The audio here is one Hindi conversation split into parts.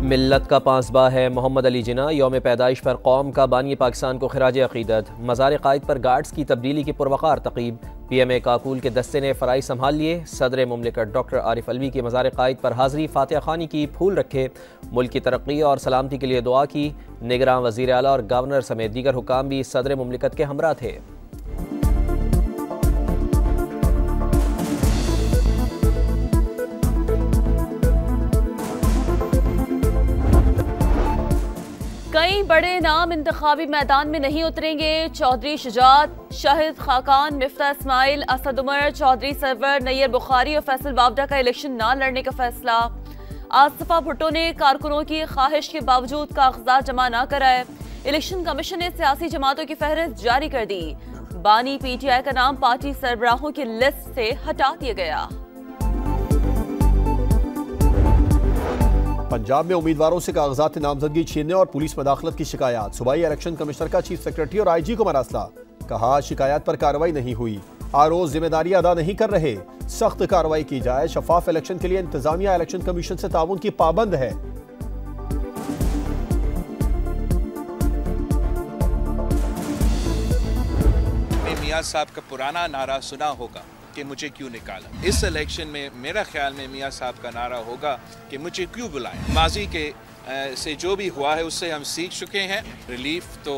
मिल्लत का पांसबा है मोहम्मद अली जिन्ना। यौम पैदाइश पर कौम का बानी पाकिस्तान को खिराज अकीदत। मज़ार कायद पर गार्ड्स की तब्दीली की पुरवकार तक़ीब। PMA काकूल के दस्ते ने फ़राइज़ संभाल लिए। सदर मुमलिकत डॉक्टर आरिफ अलवी की मज़ार कायद पर हाज़री। फातिहा खानी की, फूल रखे। मुल्क की तरक्की और सलामती के लिए दुआ की। निगरान वज़ीर आला और गवर्नर समेत दीगर हुकाम भी सदर मुमलिकत के हमरा थे। कई बड़े नाम इंतखाबी मैदान में नहीं उतरेंगे। चौधरी शुजात, शाहिद खाकान, मिफ्ता इस्माइल, असद उमर, चौधरी सरवर, नैयर बुखारी और फैसल बावडा का इलेक्शन ना लड़ने का फैसला। आसिफा भुट्टो ने कारकुनों की ख्वाहिश के बावजूद कागजात जमा न कराए। इलेक्शन कमीशन ने सियासी जमातों की फहरिस्त जारी कर दी। बानी PTI का नाम पार्टी सरबराहों की लिस्ट से हटा दिया गया। पंजाब में उम्मीदवारों से कागजात नामजदगी छीनने और पुलिस मदाखलत की शिकायत। सूबाई इलेक्शन कमिश्नर का चीफ सेक्रेटरी और IG को मरासला। कहा शिकायत पर कार्रवाई नहीं हुई। RO जिम्मेदारी अदा नहीं कर रहे। सख्त कार्रवाई की जाए। शफाफ इलेक्शन के लिए इंतजामिया इलेक्शन कमीशन से ताउन की पाबंद है। मियां साहब का पुराना नारा सुना होगा कि मुझे क्यों निकाला। इस इलेक्शन में मेरा ख्याल में मियां साहब का नारा होगा कि मुझे क्यों बुलाया। माजी के से जो भी हुआ है उससे हम सीख चुके हैं। रिलीफ तो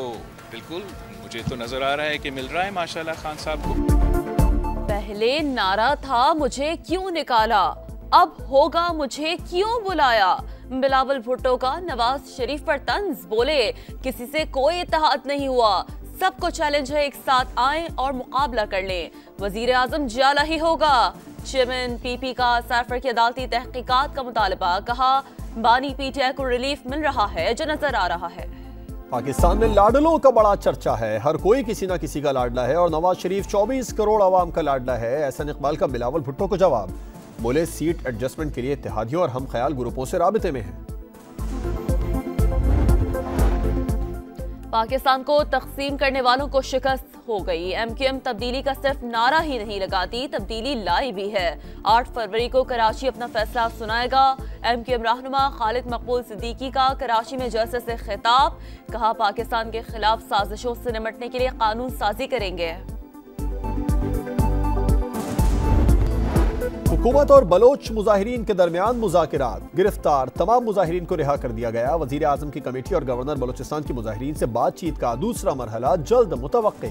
बिल्कुल मुझे तो नजर आ रहा है कि मिल रहा है माशाल्लाह खान साहब को। पहले नारा था मुझे क्यों निकाला, अब होगा मुझे क्यों बुलाया। बिलावल भुट्टो का नवाज शरीफ पर तंज, बोले किसी से कोई इत्तेहाद नहीं हुआ, सबको चैलेंज है, एक साथ आएं और मुकाबला कर लें। वजीर आजम जाला ही होगा। चेयरमैन PP का सरफर की अदालती तहकीकात का मुतालबा। कहा बानी PTI को रिलीफ मिल रहा है जो नजर आ रहा है। पाकिस्तान में लाडलों का बड़ा चर्चा है। हर कोई किसी ना किसी का लाडला है और नवाज शरीफ 24 करोड़ अवाम का लाडला है। एहसन इकबाल का बिलावल भुट्टो को जवाब। बोले सीट एडजस्टमेंट के लिए इत्तेहादियों और हम ख्याल ग्रुपों से राबिते में हैं। पाकिस्तान को तकसीम करने वालों को शिकस्त हो गई। MQM तब्दीली का सिर्फ नारा ही नहीं लगाती, तब्दीली लाई भी है। 8 फरवरी को कराची अपना फैसला सुनाएगा। MQM रहनुमा खालिद मकबूल सिद्दीकी का कराची में जलसे से खिताब। कहा पाकिस्तान के खिलाफ साजिशों से निपटने के लिए कानून साजी करेंगे। हुकूमत और बलोच मुजाहिरीन के दरमियान मुज़ाकिरात। गिरफ्तार तमाम मुजाहिरीन को रिहा कर दिया गया। वजीर आजम की कमेटी और गवर्नर बलोचिस्तान की मुजाहिरीन से बातचीत का दूसरा मरहला जल्द मुतवक्के।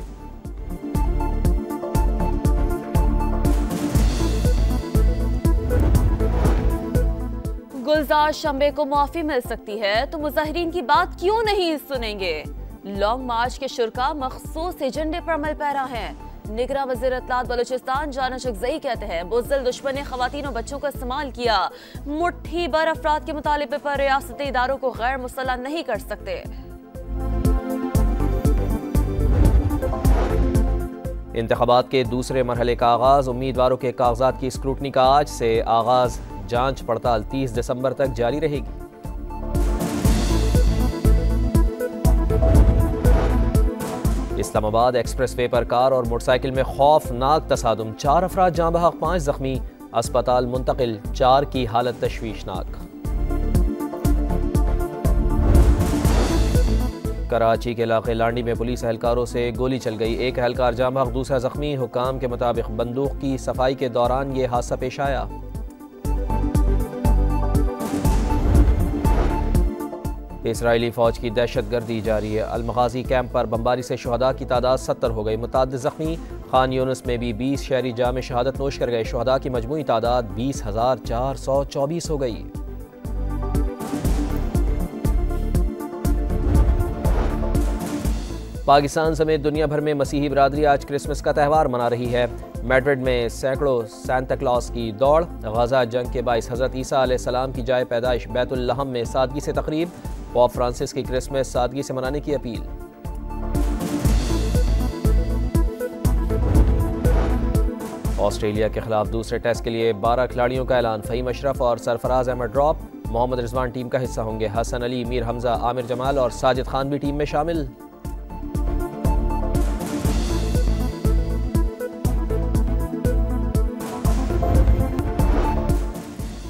गुलजार शंबे को माफी मिल सकती है तो मुजाहिरीन की बात क्यों नहीं सुनेंगे। लॉन्ग मार्च के शुरा मखसूस एजेंडे पर अमल पैरा हैं। निगरां वज़ीर इत्तलात बलूचिस्तान जानिश अगज़ई कहते हैं बुज़दिल दुश्मन ने ख़वातीन और बच्चों का इस्तेमाल किया। मुट्ठी भर अफराद के मुतालिबे पर रियासती इदारों को गैर मुसल्लह नहीं कर सकते। इंतखाबात के दूसरे मरहले का आगाज़। उम्मीदवारों के कागजात की स्क्रूटनी का आज से आगाज़। जांच पड़ताल 30 दिसंबर तक जारी रहेगी। इस्लामाबाद एक्सप्रेसवे पर कार और मोटरसाइकिल में खौफनाक तसादुम। 4 अफराद जाँ बहक, 5 जख्मी। अस्पताल मुंतकिल, 4 की हालत तशवीशनाक। कराची के इलाके लांडी में पुलिस एहलकारों से गोली चल गई। एक एहलकार जाँ बहक, दूसरा जख्मी। हुकाम के मुताबिक बंदूक की सफाई के दौरान ये हादसा पेश आया। इसराइली फौज की दहशतगर्दी जारी है। अलमगाजी कैंप पर बमबारी से शुहदा की तादाद 70 हो गई। मुतअद्दिद जख्मी। खान यूनुस में भी 20 शहरी जाम शहादत नोश कर गए। शुहदा की मजमूई तादाद 20,424 हो गई। पाकिस्तान समेत दुनिया भर में मसीही बरादरी आज क्रिसमस का त्यौहार मना रही है। मैड्रिड में सैकड़ों सांता क्लॉस की दौड़। गजा जंग के बाइस हज़रत ईसा अलैहिस्सलाम की जाए पैदाइश बैतुल लहम में सादगी से तकरीब। पोप फ्रांसिस की क्रिसमस सादगी से मनाने की अपील। ऑस्ट्रेलिया के खिलाफ दूसरे टेस्ट के लिए 12 खिलाड़ियों का ऐलान। फ़हीम अशरफ और सरफराज अहमद ड्रॉप। मोहम्मद रिजवान टीम का हिस्सा होंगे। हसन अली, मीर हमजा, आमिर जमाल और साजिद खान भी टीम में शामिल।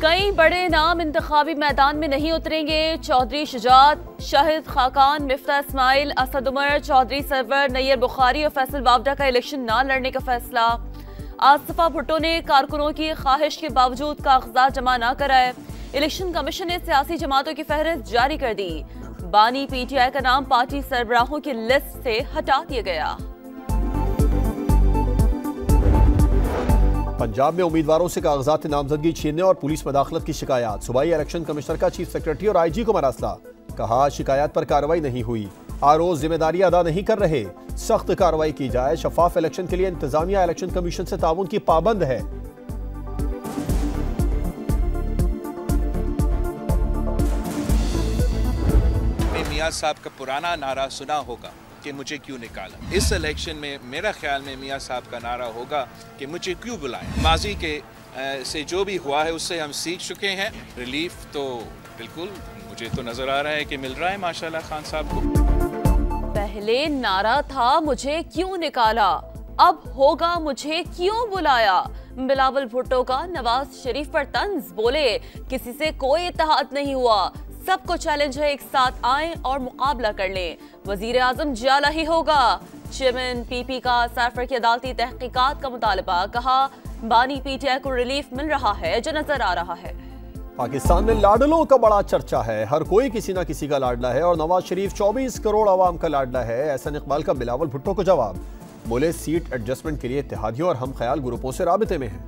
कई कई बड़े नाम इंतखाबी मैदान में नहीं उतरेंगे। चौधरी शुजात, शाहिद खाकान, मिफ्ता इस्माइल, असद उमर, चौधरी सरवर, नैयर बुखारी और फैसल बावडा का इलेक्शन न लड़ने का फैसला। आसफा भुट्टो ने कारकुनों की ख्वाहिश के बावजूद कागजात जमा न कराए। इलेक्शन कमीशन ने सियासी जमातों की फहरिस्त जारी कर दी। बानी पीटीआई का नाम पार्टी सरबराहों की लिस्ट से हटा दिया गया। पंजाब में उम्मीदवारों से कागजात नामजदगी छीनने और पुलिस मदाखलत की शिकायत। सूबाई इलेक्शन कमिश्नर का चीफ सेक्रेटरी और आईजी को मरासला। कहा शिकायत पर कार्रवाई नहीं हुई, आरओ जिम्मेदारी अदा नहीं कर रहे, सख्त कार्रवाई की जाए। शफाफ इलेक्शन के लिए इंतजामिया इलेक्शन कमीशन से ताउन की पाबंद है। मियां साहब का पुराना नारा सुना होगा कि मुझे क्यों निकाला। इस इलेक्शन में मेरा ख्याल में मियां साहब का नारा होगा कि मुझे क्यों बुलाया। माजी के से जो भी हुआ है उससे हम सीख चुके हैं। रिलीफ तो बिल्कुल मुझे तो नजर आ रहा है कि मिल रहा है माशाल्लाह खान साहब को। पहले नारा था मुझे क्यों निकाला, अब होगा मुझे क्यों बुलाया। बिलावल भुट्टो का नवाज शरीफ पर तंज, बोले किसी से कोई इत्तेहाद नहीं हुआ, सबको चैलेंज है एक साथ आएं और मुकाबला कर लें। वजीर आजम जाला ही होगा। चेयरमैन पीपी का सरफर की अदालती तहकीकात का मुतालबा। कहा बानी पीटीआई को रिलीफ मिल रहा है जो नजर आ रहा है। पाकिस्तान में लाडलों का बड़ा चर्चा है। हर कोई किसी ना किसी का लाडला है और नवाज शरीफ 24 करोड़ आवाम का लाडला है। एहसान इकबाल का बिलावल भुट्टो को जवाब। बोले सीट एडजस्टमेंट के लिए इत्तेहादियों और हम ख्याल ग्रुपों से राबिते में हैं।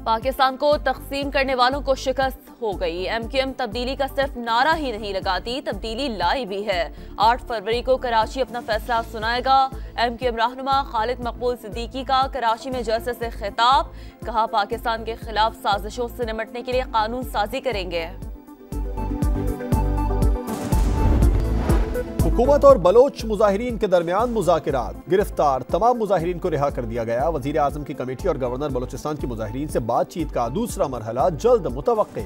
पाकिस्तान को तकसीम करने वालों को शिकस्त हो गई। एमक्यूएम तब्दीली का सिर्फ नारा ही नहीं लगाती, तब्दीली लाई भी है। 8 फरवरी को कराची अपना फैसला सुनाएगा। एमक्यूएम रहनुमा खालिद मकबूल सिद्दीकी का कराची में जलसे से खिताब। कहा पाकिस्तान के खिलाफ साजिशों से निपटने के लिए कानून साजी करेंगे। हुकूमत और बलोच मुजाहिरीन के दरमियान मुज़ाकिरात। गिरफ्तार तमाम मुजाहिरीन को रिहा कर दिया गया। वजीर आजम की कमेटी और गवर्नर बलोचिस्तान की मुजाहिरीन से बातचीत का दूसरा मरहला जल्द मुतवक्के।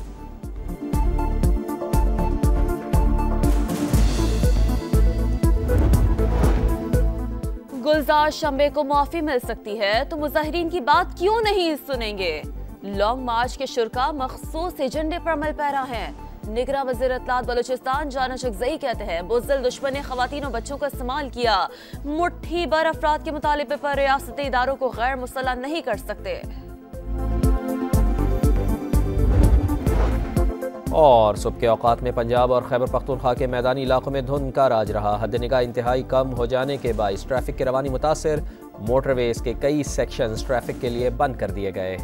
गुलजार शंबे को माफी मिल सकती है तो मुजाहिरीन की बात क्यों नहीं सुनेंगे। लॉन्ग मार्च के शुरा मखसूस एजेंडे पर अमल पैरा है। निगरां वज़ीर इत्तलात बलूचिस्तान जाना शख्ज़ई कहते हैं बुज़दिल दुश्मन ने ख़वातीन और बच्चों का इस्तेमाल किया। मुट्ठी भर अफराद के मुतालिबे पर रियासती इदारों को गैर मुसल्लह नहीं कर सकते। और सुबह के औकात में पंजाब और खैबर पख्तूनख्वा के मैदानी इलाकों में धुंध का राज रहा। हद निगाह इंतहाई कम हो जाने के बाइस ट्रैफिक की रवानी मुतासिर। मोटरवेज के कई सेक्शंस ट्रैफिक के लिए बंद कर दिए गए।